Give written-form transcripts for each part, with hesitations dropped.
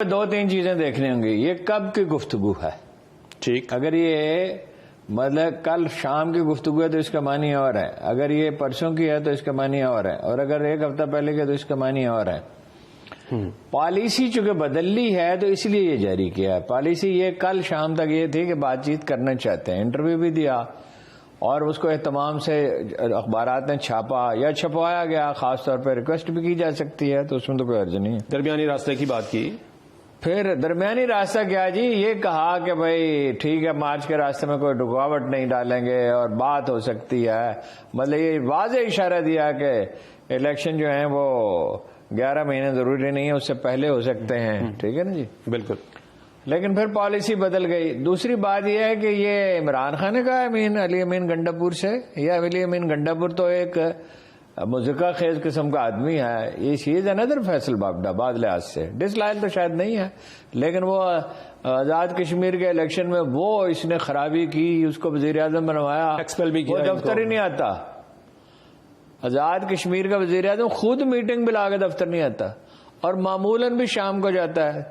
دو تین چیزیں دیکھنی ہوں گی. یہ کب کی گفتگو ہے؟ ٹھیک. اگر یہ مطلب کل شام کی گفتگو ہے تو اس کا معنی اور ہے، اگر یہ پرسوں کی ہے تو اس کا معنی اور ہے، اور اگر ایک ہفتہ پہلے کی ہے تو اس کا معنی اور ہے. پالیسی چونکہ بدل لی ہے تو اس لیے یہ جاری کیا ہے. پالیسی یہ کل شام تک یہ تھی کہ بات چیت کرنا چاہتے ہیں، انٹرویو بھی دیا اور اس کو اہتمام سے اخبارات نے چھاپا یا چھپوایا گیا، خاص طور پہ ریکویسٹ بھی کی جا سکتی ہے، تو اس میں تو کوئی عرض نہیں ہے. درمیانی راستے کی بات کی. پھر درمیانی راستہ کیا جی؟ یہ کہا کہ بھائی ٹھیک ہے مارچ کے راستے میں کوئی رکاوٹ نہیں ڈالیں گے اور بات ہو سکتی ہے. مطلب یہ واضح اشارہ دیا کہ الیکشن جو ہیں وہ 11 مہینے ضروری نہیں ہے، اس سے پہلے ہو سکتے ہیں. ٹھیک ہے نا جی؟ بالکل. لیکن پھر پالیسی بدل گئی. دوسری بات یہ ہے کہ یہ عمران خان نے کہا علی امین گنڈاپور سے، یا علی امین گنڈاپور تو ایک مذکر خیز قسم کا آدمی ہے. یہ چیز ہے ندر فیصل بابڈا بعد لحاظ سے ڈس لائل تو شاید نہیں ہے، لیکن وہ آزاد کشمیر کے الیکشن میں وہ اس نے خرابی کی، اس کو وزیر اعظم بنوایا، ایکسپیل بھی کیا، وہ دفتر ہی نہیں آتا. آزاد کشمیر کا وزیر اعظم خود میٹنگ بلا کے دفتر نہیں آتا، اور معمولاً بھی شام کو جاتا ہے.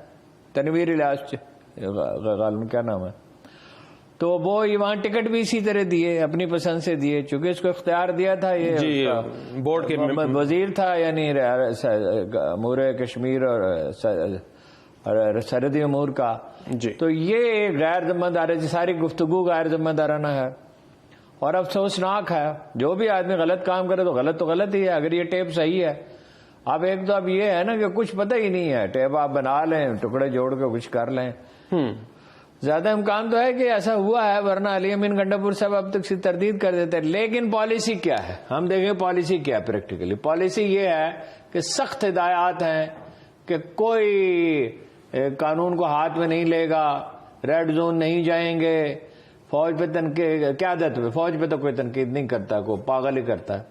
تنویر الیاس غالباً کیا نام ہے، تو وہ وہاں ٹکٹ بھی اسی طرح دیے، اپنی پسند سے دیے، چونکہ اس کو اختیار دیا تھا یہ بورڈ کے وزیر تھا، یعنی امور کشمیر اور سرحدی امور کا. تو یہ غیر ذمہ دار ہے، ساری گفتگو غیر ذمہ دارانہ ہے اور افسوسناک ہے. جو بھی آدمی غلط کام کرے تو غلط ہی ہے. اگر یہ ٹیپ صحیح ہے، اب ایک تو اب یہ ہے نا کہ کچھ پتہ ہی نہیں ہے، ٹیپ آپ بنا لیں، ٹکڑے جوڑ کے کچھ کر لیں. زیادہ امکان تو ہے کہ ایسا ہوا ہے، ورنہ علی امین گنڈاپور صاحب اب تک سے تردید کر دیتے. لیکن پالیسی کیا ہے؟ ہم دیکھیں پالیسی کیا ہے پریکٹیکلی. پالیسی یہ ہے کہ سخت ہدایات ہیں کہ کوئی قانون کو ہاتھ میں نہیں لے گا، ریڈ زون نہیں جائیں گے، فوج پہ قیادت پہ، فوج پہ تو کوئی تنقید نہیں کرتا، کوئی پاگل ہی کرتا ہے.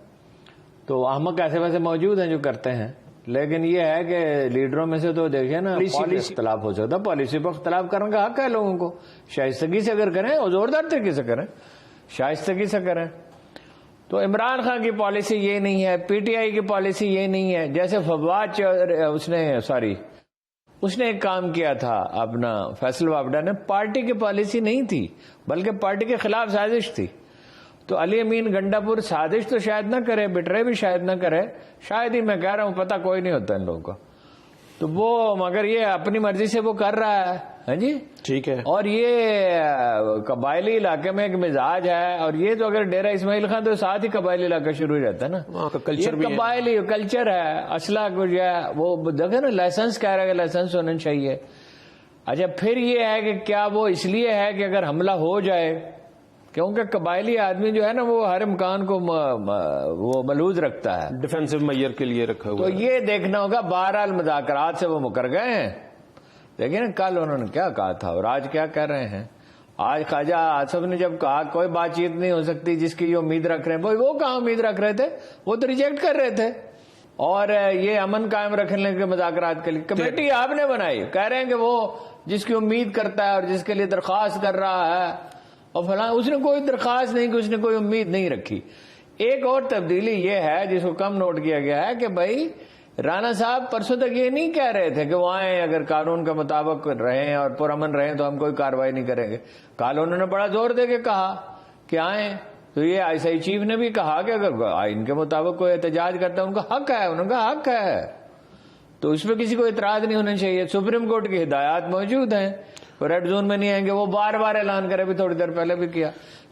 تو احمق ایسے ویسے موجود ہیں جو کرتے ہیں. لیکن یہ ہے کہ لیڈروں میں سے تو دیکھیں نا، پالیسی اختلاف ہو سکتا ہے، پالیسی پر اختلاف کرنے کا حق ہے لوگوں کو. شائستگی سے اگر کریں اور زوردار طریقے سے کریں، شائستگی سے کریں. تو عمران خان کی پالیسی یہ نہیں ہے، پی ٹی آئی کی پالیسی یہ نہیں ہے. جیسے فواد اس نے ایک کام کیا تھا اپنا، فیصل بابڈا نے، پارٹی کی پالیسی نہیں تھی بلکہ پارٹی کے خلاف سازش تھی. تو علی امین گنڈاپور سازش تو شاید نہ کرے، بٹرے بھی شاید نہ کرے، شاید ہی، میں کہہ رہا ہوں، پتہ کوئی نہیں ہوتا ان لوگوں کا. تو وہ مگر یہ اپنی مرضی سے وہ کر رہا ہے. ہاں جی ٹھیک ہے. اور یہ قبائلی علاقے میں ایک مزاج ہے، اور یہ تو اگر ڈیرہ اسماعیل خان تو ساتھ ہی قبائلی علاقہ شروع ہو جاتا ہے نا، کلچر بھی قبائلی کلچر ہے. اسلحہ کچھ ہے، وہ دیکھیں نا، لائسنس کہہ رہا ہے کہ لائسنس ہونا چاہیے. اچھا پھر یہ ہے کہ کیا وہ اس لیے ہے کہ اگر حملہ ہو جائے، کیونکہ قبائلی آدمی جو ہے نا وہ ہر امکان کو وہ ملحوظ رکھتا ہے، ڈیفینسو میئر کے لیے رکھا ہوا. تو یہ دیکھنا ہوگا. بہرحال مذاکرات سے وہ مکر گئے ہیں. دیکھیں نا کل انہوں نے کیا کہا تھا اور آج کیا کہہ رہے ہیں. آج خواجہ آصف نے جب کہا کوئی بات چیت نہیں ہو سکتی جس کی یہ امید رکھ رہے ہیں، وہ کہاں امید رکھ رہے تھے، وہ تو ریجیکٹ کر رہے تھے. اور یہ امن قائم رکھنے کے مذاکرات کے لیے کمیٹی آپ نے بنائی، کہہ رہے ہیں کہ وہ جس کی امید کرتا ہے اور جس کے لیے درخواست کر رہا ہے اور فلاں، اس نے کوئی درخواست نہیں کی، اس نے کوئی امید نہیں رکھی. ایک اور تبدیلی یہ ہے جس کو کم نوٹ کیا گیا ہے کہ بھائی رانا صاحب پرسوں تک یہ نہیں کہہ رہے تھے کہ وہ آئیں، اگر قانون کے مطابق رہیں اور پرامن رہیں تو ہم کوئی کارروائی نہیں کریں گے. کل انہوں نے بڑا زور دے کے کہا کہ آئیں. تو یہ آئی سی چیف نے بھی کہا کہ اگر آئین کے مطابق کوئی احتجاج کرتا ہے ان کا حق ہے، انہوں کا حق ہے، تو اس پہ کسی کو اعتراض نہیں ہونا چاہیے. سپریم کورٹ کی ہدایات موجود ہیں، ریڈ زون میں نہیں آئیں گے. وہ بار بار اعلان کرے، بھی تھوڑی دیر پہلے بھی کیا.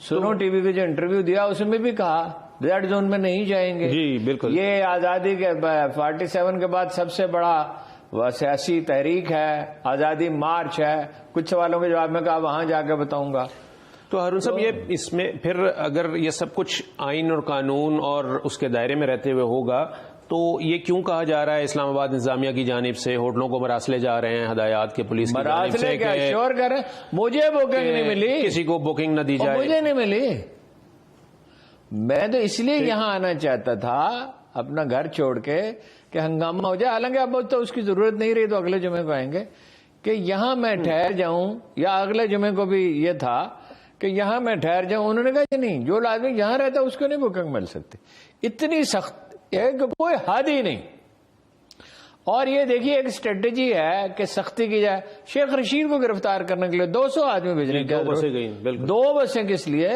سنو ٹی وی پہ جو انٹرویو دیا اس میں بھی کہا ریڈ زون میں نہیں جائیں گے. جی بالکل. یہ آزادی کے 47 کے بعد سب سے بڑا سیاسی تحریک ہے، آزادی مارچ ہے. کچھ سوالوں کے جواب میں کہا وہاں جا کے بتاؤں گا. تو ہارون صاحب یہ اس میں پھر اگر یہ سب کچھ آئین اور قانون اور اس کے دائرے میں رہتے ہوئے ہوگا تو یہ کیوں کہا جا رہا ہے اسلام آباد انتظامیہ کی جانب سے ہوٹلوں کو مراسلے جا رہے ہیں، ہدایات کے پولیس کی جانب سے کیا شور کر رہے ہیں؟ مجھے بکنگ نہیں ملی، کسی کو بکنگ نہ دی جائے. مجھے نہیں ملی. میں تو اس لیے یہاں آنا چاہتا تھا اپنا گھر چھوڑ کے کہ ہنگامہ ہو جائے. حالانکہ اب تو اس کی ضرورت نہیں رہی، تو اگلے جمعے کو آئیں گے کہ یہاں میں ٹھہر جاؤں، یا اگلے جمعے کو بھی یہ تھا کہ یہاں میں ٹھہر جاؤں. انہوں نے کہا کہ نہیں، جو آدمی یہاں رہتا ہے اس کو نہیں بکنگ مل سکتی. اتنی سخت ہے کہ کوئی حد ہی نہیں. اور یہ دیکھیے ایک اسٹریٹجی ہے کہ سختی کی جائے. شیخ رشید کو گرفتار کرنے کے لیے 200 آدمی بھیجنے کی 2 بسیں گئی. بالکل 2 بسیں کس لیے؟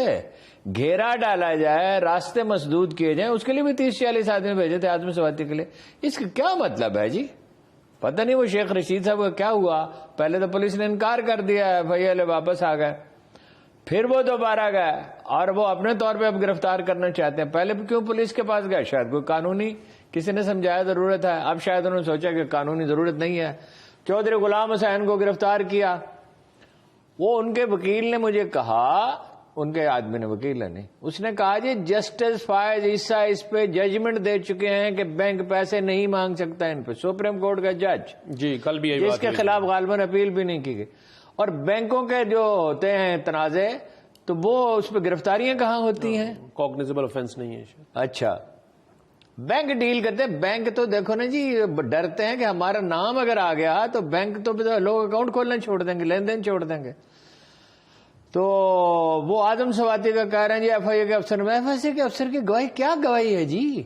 گھیرا ڈالا جائے, راستے مسدود کیے جائیں, اس کے لیے بھی 30-40 آدمی بھیجے تھے آدمی سواتی کے لیے. اس کا کیا مطلب ہے جی؟ پتہ نہیں وہ شیخ رشید صاحب کا کیا ہوا. پہلے تو پولیس نے انکار کر دیا, بھائی واپس آ گئے, پھر وہ دوبارہ گئے اور وہ اپنے طور پہ اب گرفتار کرنا چاہتے ہیں. پہلے کیوں پولیس کے پاس گئے؟ شاید کوئی قانونی کسی نے سمجھایا ضرورت ہے. اب شاید انہوں نے سوچا کہ قانونی ضرورت نہیں ہے. چودھری غلام حسین کو گرفتار کیا. وہ ان کے وکیل نے مجھے کہا, ان کے آدمی نے, وکیل نے نہیں, اس نے کہا جی جسٹس فائز عیسیٰ اس پہ ججمنٹ دے چکے ہیں کہ بینک پیسے نہیں مانگ سکتا ان پہ. سپریم کورٹ کا جج جی کل بھی جس کے خلاف غالباً اپیل بھی نہیں کی گئی. اور بینکوں کے جو ہوتے ہیں تنازع, تو وہ اس پہ گرفتاریاں کہاں ہوتی ہیں؟ کوگنیزیبل آفینس نہیں ہے. اچھا, بینک ڈیل کرتے ہیں. بینک تو دیکھو نا جی, ڈرتے ہیں کہ ہمارا نام اگر آ گیا تو بینک تو لوگ اکاؤنٹ کھولنا چھوڑ دیں گے, لین دین چھوڑ دیں گے. تو وہ آدم سواتی کا کہہ رہے ہیں جی ایف آئی اے کے افسر میں, ایف آئی اے کے افسر کی گواہی کیا گواہی ہے جی؟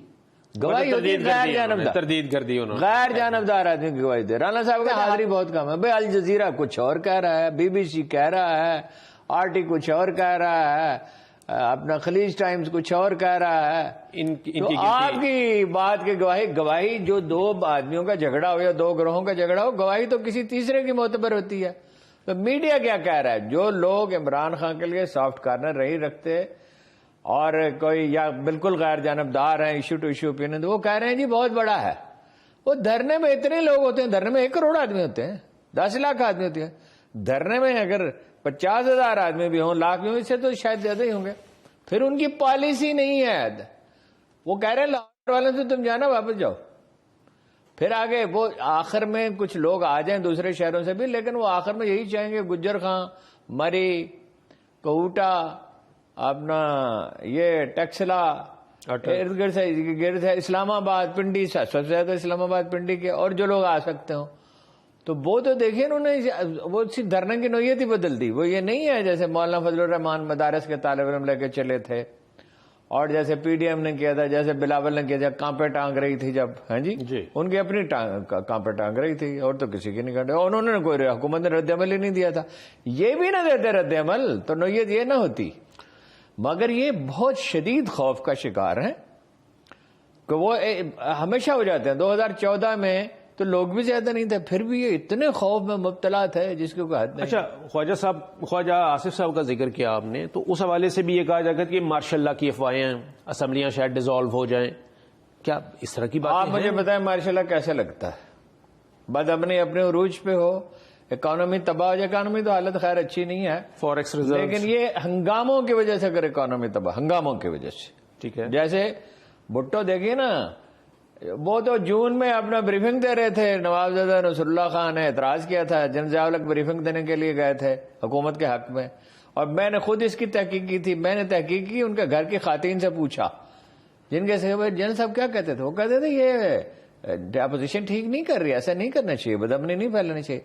گواہی ہوتی ہے غیر جانبدار, تردید کر دی انہوں نے, غیر جانبدار آدمی کی گواہی دے. رانا صاحب کا حاضری بہت کم ہے. بھائی الجزیرہ کچھ اور کہہ رہا ہے, بی بی سی کہہ رہا ہے, آر ٹی کچھ اور کہہ رہا ہے, اپنا خلیج ٹائمز کچھ اور کہہ رہا ہے. تو آپ کی بات کی گواہی جو 2 آدمیوں کا جھگڑا ہو یا 2 گروہوں کا جھگڑا ہو, گواہی تو کسی تیسرے کی معتبر ہوتی ہے. تو میڈیا کیا کہہ رہا ہے؟ جو لوگ عمران خان کے لیے سافٹ کارنر نہیں رکھتے اور کوئی یا بالکل غیر جانبدار ہیں, ایشو ٹو ایشو اوپینین, وہ کہہ رہے ہیں جی بہت بڑا ہے. وہ دھرنے میں اتنے لوگ ہوتے ہیں, دھرنے میں 1 کروڑ آدمی ہوتے ہیں, 10 لاکھ آدمی ہوتے ہیں. دھرنے میں اگر 50,000 آدمی بھی ہوں, لاکھ بھی ہوں, اس سے تو شاید زیادہ ہی ہوں گے. پھر ان کی پالیسی نہیں ہے. وہ کہہ رہے ہیں لاہور والوں سے تم جانا واپس جاؤ. پھر آگے وہ آخر میں کچھ لوگ آ جائیں دوسرے شہروں سے بھی, لیکن وہ آخر میں یہی چاہیں گے گجر خان, مری, کوٹا, اپنا یہ ٹیکسلا, ارد گرد سے اسلام آباد, پنڈی, سب سے زیادہ اسلام آباد پنڈی کے, اور جو لوگ آ سکتے ہوں. تو وہ تو دیکھیے انہوں نے وہ دھرنے کی نوعیت ہی بدل دی. وہ یہ نہیں ہے جیسے مولانا فضل الرحمان مدارس کے طالب علم لے کے چلے تھے, اور جیسے پی ڈی ایم نے کیا تھا, جیسے بلاول نے کیا تھا, کانپے ٹانگ رہی تھی جب, ہاں جی, ان کی اپنی کانپے ٹانگ رہی تھی, اور تو کسی کی نہیں کاٹے. اور انہوں نے کوئی حکومت نے رد عمل ہی نہیں دیا تھا. یہ بھی نہ دیتے رد عمل تو نوعیت یہ نہ ہوتی. مگر یہ بہت شدید خوف کا شکار ہیں کہ وہ ہمیشہ ہو جاتے ہیں. 2014 میں تو لوگ بھی زیادہ نہیں تھے, پھر بھی یہ اتنے خوف میں مبتلا تھے جس کی کوئی حد نہیں. اچھا, خواجہ آصف صاحب کا ذکر کیا آپ نے, تو اس حوالے سے بھی یہ کہا جاتا ہے کہ مارشاء اللہ کی افواہیں, اسمبلیاں شاید ڈیزالو ہو جائیں. کیا اس طرح کی بات آپ مجھے بتائیں مارشاء اللہ کیسے لگتا ہے؟ بدامنی اپنے عروج پہ ہو, اکانومی تباہ ہو جائے. اکانومی تو حالت خیر اچھی نہیں ہے, فوریکس ریزرو, لیکن یہ ہنگاموں کی وجہ سے اگر اکانومی تباہ, ہنگاموں کی وجہ سے, ٹھیک ہے, جیسے بھٹو دیکھیے نا, وہ تو جون میں اپنا بریفنگ دے رہے تھے, نوابزادہ نصر اللہ خان نے اعتراض کیا تھا, جن ضیاء الحق بریفنگ دینے کے لیے گئے تھے حکومت کے حق میں, اور میں نے خود اس کی تحقیق کی تھی. میں نے تحقیق کی, ان کے گھر کی خواتین سے پوچھا, جن کے جن صاحب کیا کہتے تھے, وہ کہتے تھے یہ اپوزیشن ٹھیک نہیں کر رہی, ایسا نہیں کرنا چاہیے, بدامنی نہیں پھیلانی چاہیے.